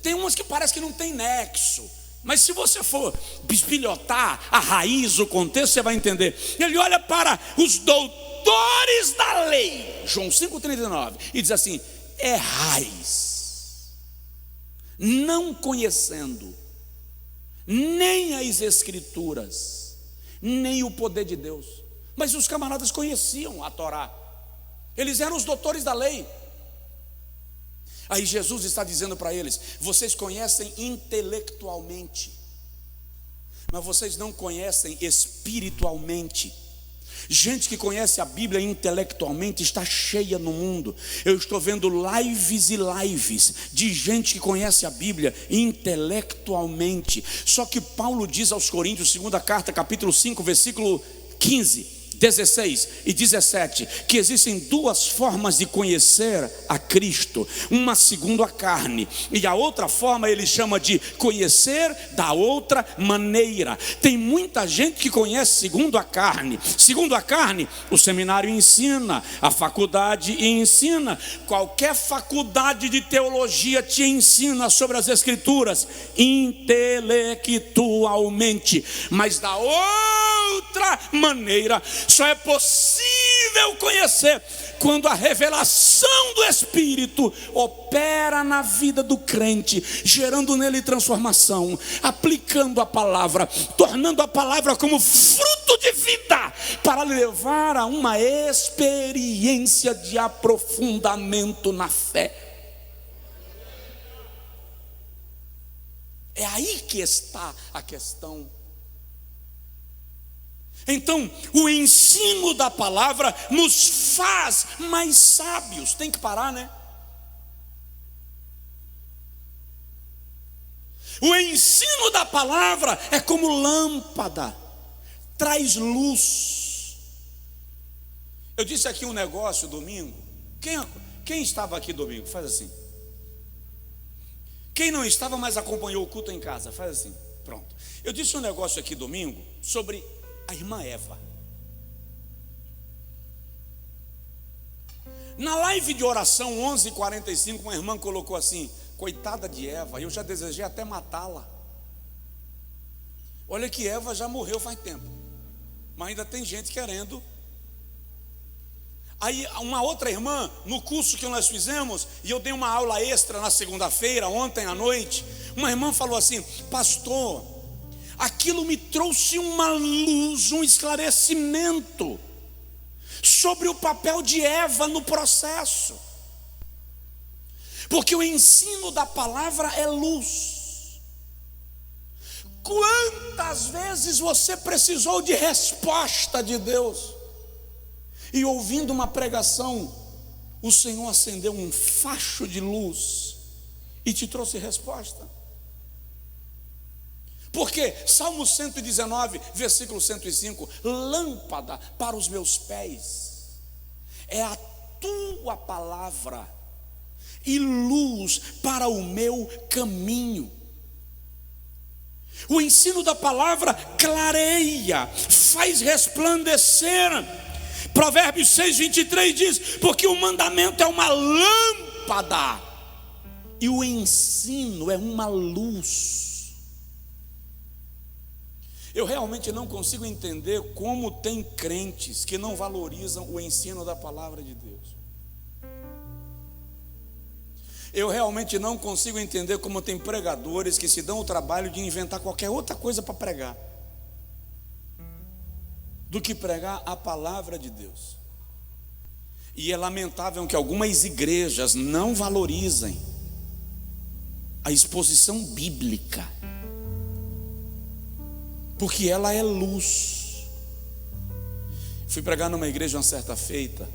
Tem umas que parece que não tem nexo, mas se você for bisbilhotar a raiz, o contexto, você vai entender. Ele olha para os doutores da lei, João 5,39, e diz assim: errais, não conhecendo nem as Escrituras, nem o poder de Deus. Mas os camaradas conheciam a Torá, eles eram os doutores da lei. Aí Jesus está dizendo para eles: vocês conhecem intelectualmente, mas vocês não conhecem espiritualmente. Gente que conhece a Bíblia intelectualmente está cheia no mundo. Eu estou vendo lives e lives de gente que conhece a Bíblia intelectualmente. Só que Paulo diz aos Coríntios, segunda carta, capítulo 5, versículo 15, 16 e 17, que existem duas formas de conhecer a Cristo: uma segundo a carne, e a outra forma ele chama de conhecer da outra maneira. Tem muita gente que conhece segundo a carne. Segundo a carne, o seminário ensina, a faculdade ensina, qualquer faculdade de teologia te ensina sobre as Escrituras intelectualmente, mas da outra maneira só é possível conhecer quando a revelação do Espírito opera na vida do crente, gerando nele transformação, aplicando a palavra, tornando a palavra como fruto de vida, para levar a uma experiência de aprofundamento na fé. É aí que está a questão. Então, o ensino da palavra nos faz mais sábios. Tem que parar, né? O ensino da palavra é como lâmpada, traz luz. Eu disse aqui um negócio domingo. Quem estava aqui domingo? Faz assim. Quem não estava, mas acompanhou o culto em casa? Faz assim. Pronto. Eu disse um negócio aqui domingo sobre a irmã Eva. Na live de oração 11h45, uma irmã colocou assim: coitada de Eva, eu já desejei até matá-la. Olha que Eva já morreu faz tempo, mas ainda tem gente querendo. Aí uma outra irmã, no curso que nós fizemos, e eu dei uma aula extra na segunda-feira, ontem à noite, uma irmã falou assim: pastor, aquilo me trouxe uma luz, um esclarecimento sobre o papel de Eva no processo, porque o ensino da palavra é luz. Quantas vezes você precisou de resposta de Deus, e ouvindo uma pregação, o Senhor acendeu um facho de luz e te trouxe resposta. Porque Salmo 119, versículo 105, lâmpada para os meus pés é a tua palavra e luz para o meu caminho. O ensino da palavra clareia, faz resplandecer. Provérbios 6:23 diz: porque o mandamento é uma lâmpada e o ensino é uma luz. Eu realmente não consigo entender como tem crentes que não valorizam o ensino da palavra de Deus. Eu realmente não consigo entender como tem pregadores que se dão o trabalho de inventar qualquer outra coisa para pregar do que pregar a palavra de Deus. E é lamentável que algumas igrejas não valorizem a exposição bíblica, porque ela é luz. Fui pregar numa igreja uma certa feita.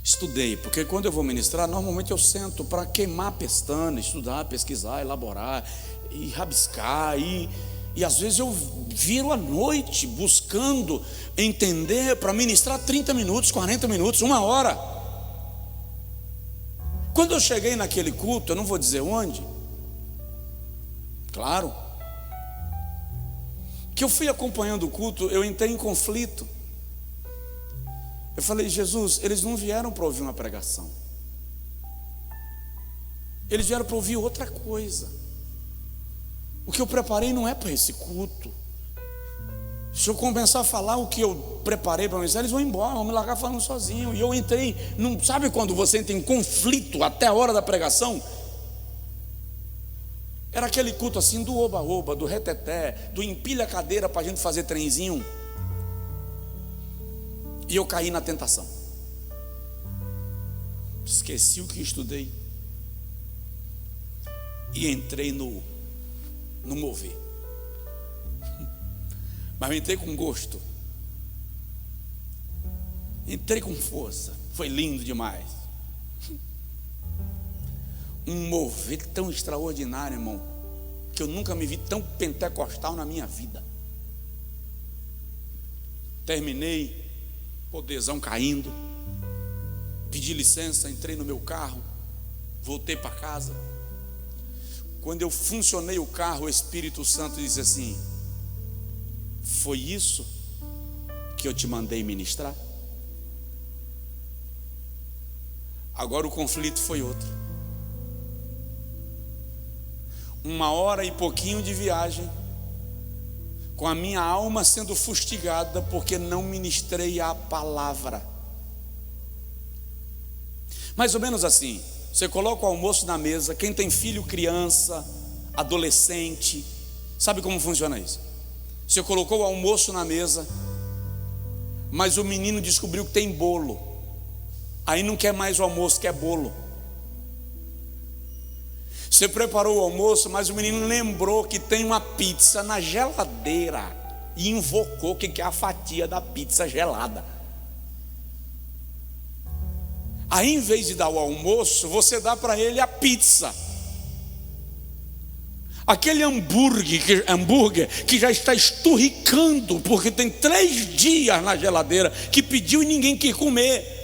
Estudei, porque quando eu vou ministrar, normalmente eu sento para queimar a pestana, estudar, pesquisar, elaborar e rabiscar, e às vezes eu viro à noite buscando entender para ministrar 30 minutos, 40 minutos, 1 hora. Quando eu cheguei naquele culto, eu não vou dizer onde, claro, que eu fui acompanhando o culto, eu entrei em conflito. Eu falei: Jesus, eles não vieram para ouvir uma pregação, eles vieram para ouvir outra coisa. O que eu preparei não é para esse culto. Se eu começar a falar o que eu preparei para eles, eles vão embora, vão me largar falando sozinho. E eu entrei, não sabe quando você entra em conflito até a hora da pregação? Era aquele culto assim do oba-oba, do reteté, do empilha a cadeira para a gente fazer trenzinho. E eu caí na tentação. Esqueci o que estudei e entrei no mover. Mas eu entrei com gosto, entrei com força. Foi lindo demais. Um mover tão extraordinário, irmão, que eu nunca me vi tão pentecostal na minha vida. Terminei, poderzão caindo, pedi licença, entrei no meu carro, voltei para casa. Quando eu funcionei o carro, o Espírito Santo disse assim: foi isso que eu te mandei ministrar? Agora o conflito foi outro. 1 hora e pouquinho de viagem, com a minha alma sendo fustigada porque não ministrei a palavra. Mais ou menos assim, você coloca o almoço na mesa, quem tem filho, criança, adolescente, sabe como funciona isso? Você colocou o almoço na mesa, mas o menino descobriu que tem bolo, aí não quer mais o almoço, quer bolo. Você preparou o almoço, mas o menino lembrou que tem uma pizza na geladeira e invocou que é a fatia da pizza gelada. Aí, em vez de dar o almoço, você dá para ele a pizza. Aquele hambúrguer que já está esturricando, porque tem 3 dias na geladeira, que pediu e ninguém quer comer.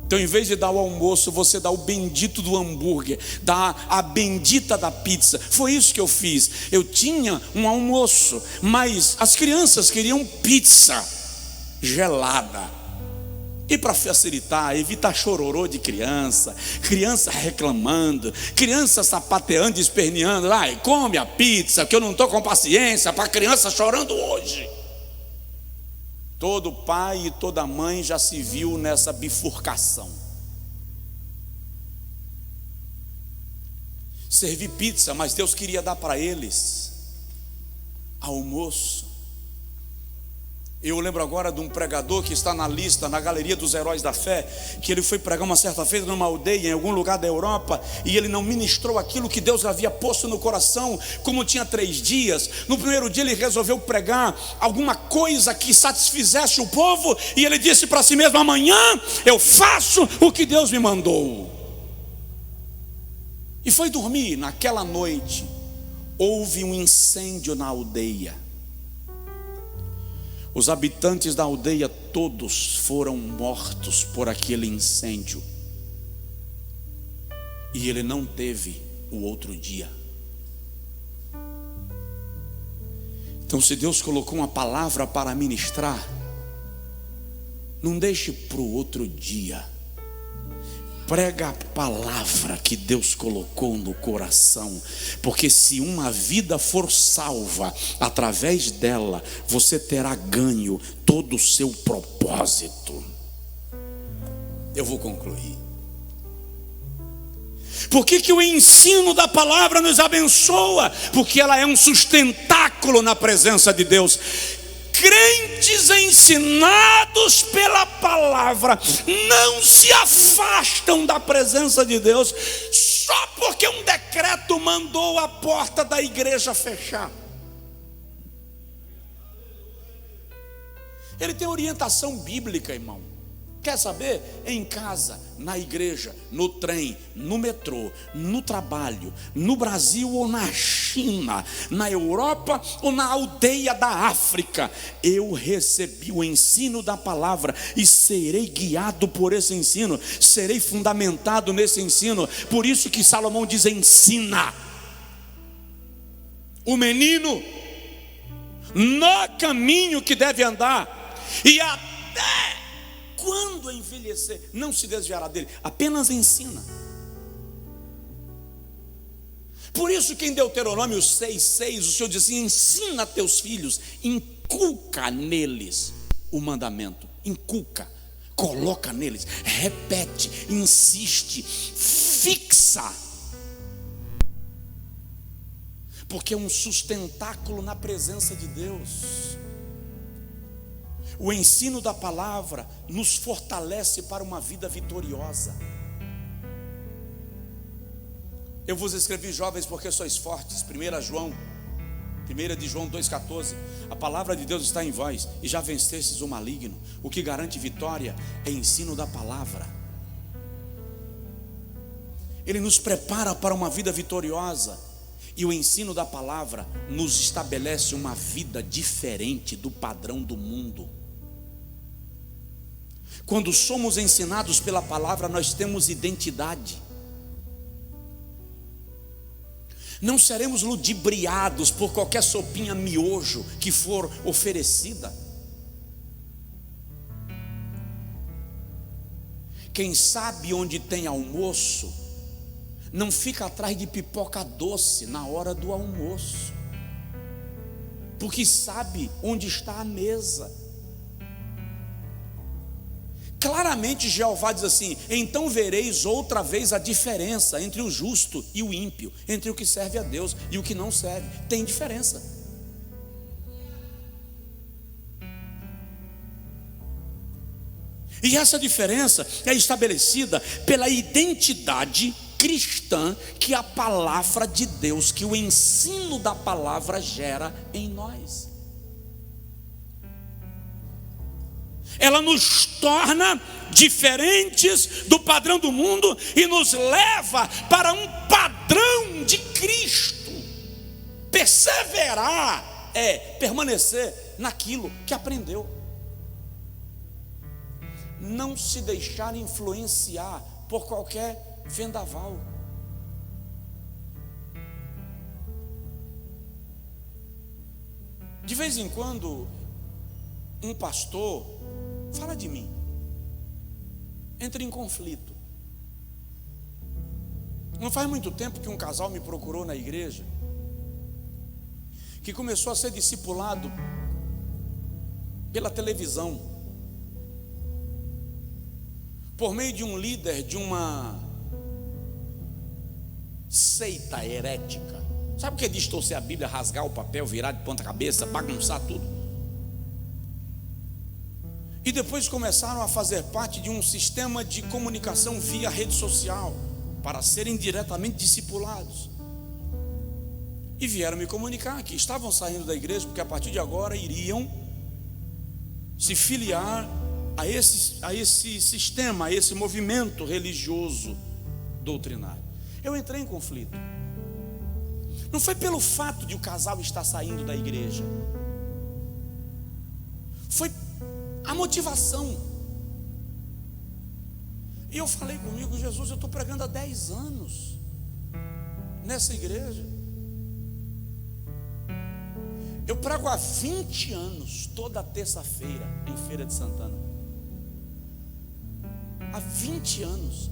Então, em vez de dar o almoço, você dá o bendito do hambúrguer, dá a bendita da pizza. Foi isso que eu fiz. Eu tinha um almoço, mas as crianças queriam pizza gelada. E para facilitar, evitar chororô de criança, criança reclamando, criança sapateando, esperneando: ai, come a pizza, que eu não estou com paciência para a criança chorando hoje. Todo pai e toda mãe já se viu nessa bifurcação. Servi pizza, mas Deus queria dar para eles almoço. Eu lembro agora de um pregador que está na lista, na galeria dos heróis da fé, que ele foi pregar uma certa feita numa aldeia, em algum lugar da Europa, e ele não ministrou aquilo que Deus havia posto no coração. Como tinha 3 dias, no primeiro dia ele resolveu pregar alguma coisa que satisfizesse o povo, e ele disse para si mesmo: amanhã eu faço o que Deus me mandou. E foi dormir. Naquela noite houve um incêndio na aldeia. Os habitantes da aldeia todos foram mortos por aquele incêndio. E ele não teve o outro dia. Então, se Deus colocou uma palavra para ministrar, não deixe para o outro dia. Prega a palavra que Deus colocou no coração, porque se uma vida for salva, através dela, você terá ganho todo o seu propósito. Eu vou concluir. Por que o ensino da palavra nos abençoa? Porque ela é um sustentáculo na presença de Deus. Crentes ensinados pela palavra não se afastam da presença de Deus só porque um decreto mandou a porta da igreja fechar. Ele tem orientação bíblica, irmão. Quer saber? Em casa, na igreja, no trem, no metrô, no trabalho, no Brasil ou na China, na Europa ou na aldeia da África, eu recebi o ensino da palavra e serei guiado por esse ensino, serei fundamentado nesse ensino. Por isso que Salomão diz: ensina o menino no caminho que deve andar, e até quando envelhecer, não se desviará dele. Apenas ensina. Por isso que em Deuteronômio 6,6 o Senhor diz assim: ensina a teus filhos, inculca neles o mandamento. Inculca, coloca neles, repete, insiste, fixa. Porque é um sustentáculo na presença de Deus. O ensino da palavra nos fortalece para uma vida vitoriosa. Eu vos escrevi, jovens, porque sois fortes. 1 de João 2,14. A palavra de Deus está em vós e já vencestes o maligno. O que garante vitória é ensino da palavra. Ele nos prepara para uma vida vitoriosa. E o ensino da palavra nos estabelece uma vida diferente do padrão do mundo. Quando somos ensinados pela palavra, nós temos identidade. Não seremos ludibriados por qualquer sopinha miojo que for oferecida. Quem sabe onde tem almoço, não fica atrás de pipoca doce na hora do almoço, porque sabe onde está a mesa. Claramente Jeová diz assim: então vereis outra vez a diferença entre o justo e o ímpio, entre o que serve a Deus e o que não serve. Tem diferença. E essa diferença é estabelecida pela identidade cristã que a palavra de Deus, que o ensino da palavra gera em nós. Ela nos torna diferentes do padrão do mundo e nos leva para um padrão de Cristo. Perseverar é permanecer naquilo que aprendeu. Não se deixar influenciar por qualquer vendaval. De vez em quando, um pastor fala de mim, entra em conflito. Não faz muito tempo que um casal me procurou na igreja, que começou a ser discipulado pela televisão, por meio de um líder de uma seita herética. Sabe o que é distorcer a Bíblia, rasgar o papel, virar de ponta cabeça, bagunçar tudo? E depois começaram a fazer parte de um sistema de comunicação via rede social, para serem diretamente discipulados. E vieram me comunicar que estavam saindo da igreja, porque a partir de agora iriam se filiar a esse sistema, a esse movimento religioso doutrinário. Eu entrei em conflito. Não foi pelo fato de o casal estar saindo da igreja, foi a motivação. E eu falei comigo: Jesus, eu estou pregando há 10 anos nessa igreja. Eu prego há 20 anos, toda terça-feira, em Feira de Santana. Há 20 anos.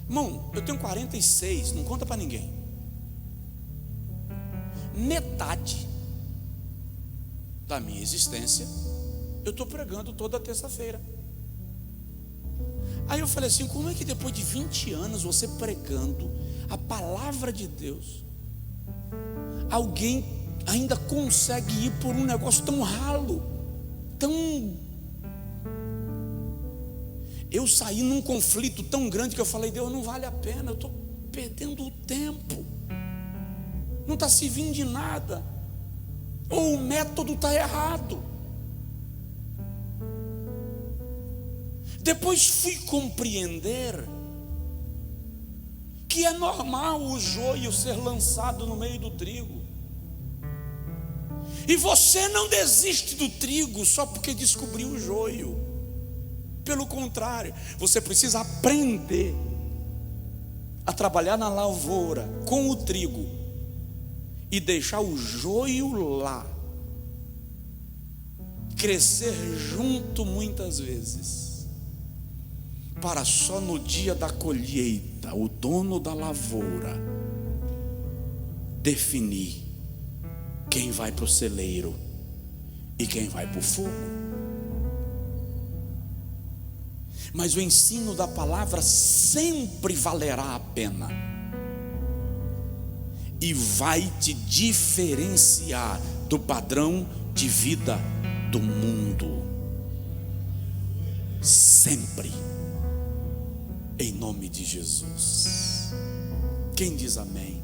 Irmão, eu tenho 46, não conta para ninguém. Metade da minha existência eu estou pregando toda terça-feira. Aí eu falei assim: como é que depois de 20 anos você pregando a palavra de Deus, alguém ainda consegue ir por um negócio tão ralo, tão... Eu saí num conflito tão grande que eu falei: Deus, não vale a pena, eu estou perdendo o tempo, não está servindo de nada, ou o método está errado. Depois fui compreender que é normal o joio ser lançado no meio do trigo, e você não desiste do trigo só porque descobriu o joio. Pelo contrário, você precisa aprender a trabalhar na lavoura com o trigo e deixar o joio lá, crescer junto muitas vezes, para só no dia da colheita o dono da lavoura definir quem vai para o celeiro e quem vai para o fogo. Mas o ensino da palavra sempre valerá a pena e vai te diferenciar do padrão de vida do mundo, sempre, em nome de Jesus. Quem diz amém?